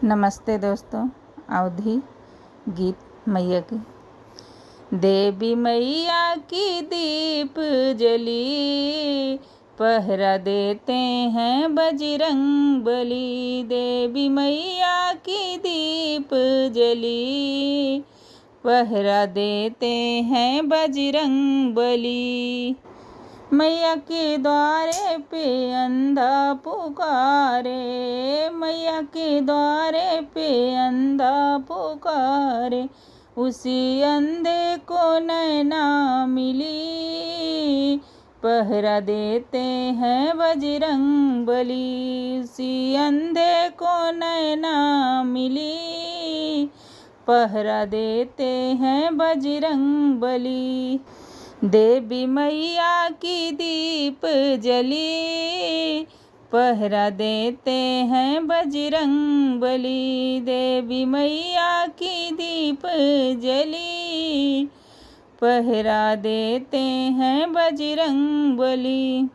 नमस्ते दोस्तों। अवधि गीत मैया की। देवी मैया की दीप जली, पहरा देते हैं बजरंग बली। देवी मैया की दीप जली, पहरा देते हैं बजरंग बली। मैया के द्वारे पे अंधा पुकारे, मैया के द्वारे पे अंधा पुकारे। उसी अंधे को नैना मिली, पहरा देते हैं बजरंग बली। उसी अंधे को नैना मिली, पहरा देते हैं बजरंग बली। देवी मैया की दीप जली, पहरा देते हैं बजरंग बली। देवी मैया की दीप जली, पहरा देते हैं बजरंग बली।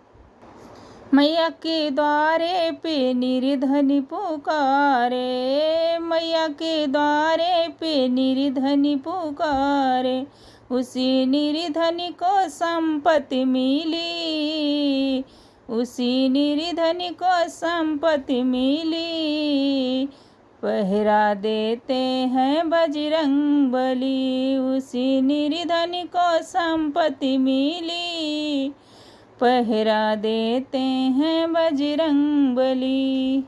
मैया के द्वारे पे निर्धन पुकारे, मैया के द्वारे पे निर्धन पुकारे। उसी निर्धन को संपत्ति मिली, उसी निर्धन को संपत्ति मिली, पहरा देते हैं बजरंग बली। उसी निर्धन को संपत्ति मिली, पहरा देते हैं बजरंग बली।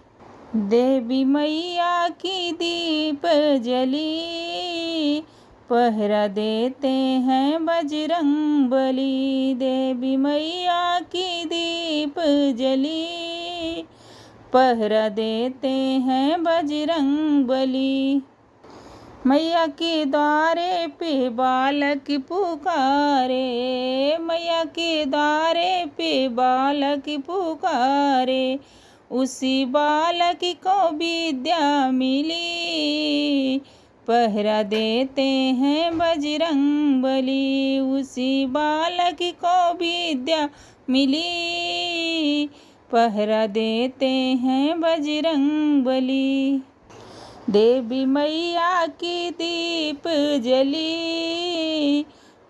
देवी मैया की दीप जली, पहरा देते हैं बजरंग बली। देवी मैया की दीप जली, पहरा देते हैं बजरंग बली। मैया के द्वारे पे बालक पुकारे, मैया के द्वारे पे बालक पुकारे। उसी बालक को विद्या मिली, पहरा देते हैं बजरंग बली। उसी बालक को विद्या मिली, पहरा देते हैं बजरंग बली। देवी मैया की दीप जली,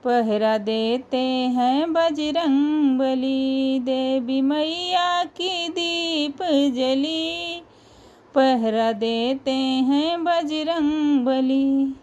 पहरा देते हैं बजरंग बली। देवी मैया की दीप जली, पहरा देते हैं बजरंग बली।